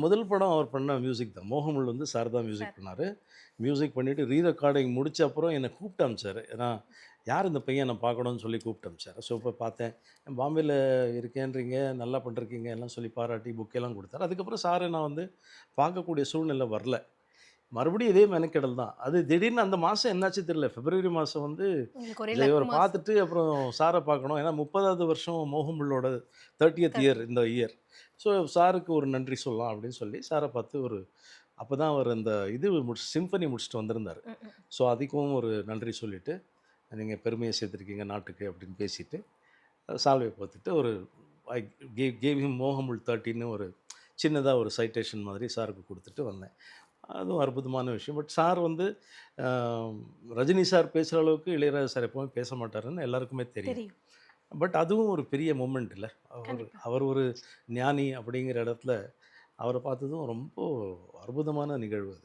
முதல் படம் அவர் பண்ண மியூசிக் தான். மோகமுல் வந்து சார் தான் மியூசிக் சார். பண்ணாரு. மியூசிக் பண்ணிட்டு ரீ ரெக்கார்டிங் முடிச்ச அப்புறம் என்ன கூப்பிட்டு அனுப்பிச்சாரு. ஏன்னா, யார் இந்த பையன் நான் பார்க்கணும்னு சொல்லி கூப்பிட்டு அனுப்பிச்சாரு. ஸோ போய் பார்த்தேன். பாம்பேல இருக்கேன்றீங்க, நல்லா பண்ணிருக்கீங்க எல்லாம் சொல்லி பாராட்டி புக்கெல்லாம் குடுத்தாரு. அதுக்கப்புறம் சார நான் வந்து பார்க்கக்கூடிய சூழ்நிலை வரல. மறுபடியும் இதே மெனக்கெடல் தான். அது திடீர்னு அந்த மாசம் என்னாச்சு தெரியல. பிப்ரவரி மாசம் வந்து உங்களுக்கு ஒரே இத லக் இவர மாசம். பார்த்துட்டு அப்புறம் சார பார்க்கணும். ஏன்னா 30வது வருஷம் மோகமுல்லோட 30த் இயர் 30. இந்த இயர். ஸோ சாருக்கு ஒரு நன்றி சொல்லலாம் அப்படின்னு சொல்லி சார பார்த்து ஒரு அப்பதான் அவர் அந்த இது சிம்பனி முடிச்சுட்டு வந்திருந்தாரு. ம், ம். ஸோ அதுக்கும் ஒரு நன்றி சொல்லிட்டு, நீங்க பெருமைய சேர்த்துருக்கீங்க நாட்டுக்கு அப்படின்னு பேசிட்டு, சால்வைய போத்துட்டு ஒரு ஐ கேவ் ஹிம் மோகமுல் 30ன்னு ஒரு சின்னதா ஒரு சைட்டேஷன் மாதிரி சாருக்கு குடுத்துட்டு வந்தேன். அதுவும் அற்புதமான விஷயம். பட் சார் வந்து அ ரஜினி சார் பேசுற அளவுக்கு இளையராஜா சார் எப்பவுமே பேச மாட்டாருன்னு எல்லாருக்குமே தெரியும். தெரியும். பட் அதுவும் ஒரு பெரிய மொமெண்ட் இல்ல. அவர் கண்டிப்பா. அவர் ஒரு ஞானி அப்படிங்கிற இடத்துல அவர பார்த்ததும் ரொம்ப அற்புதமான நிகழ்வு அது.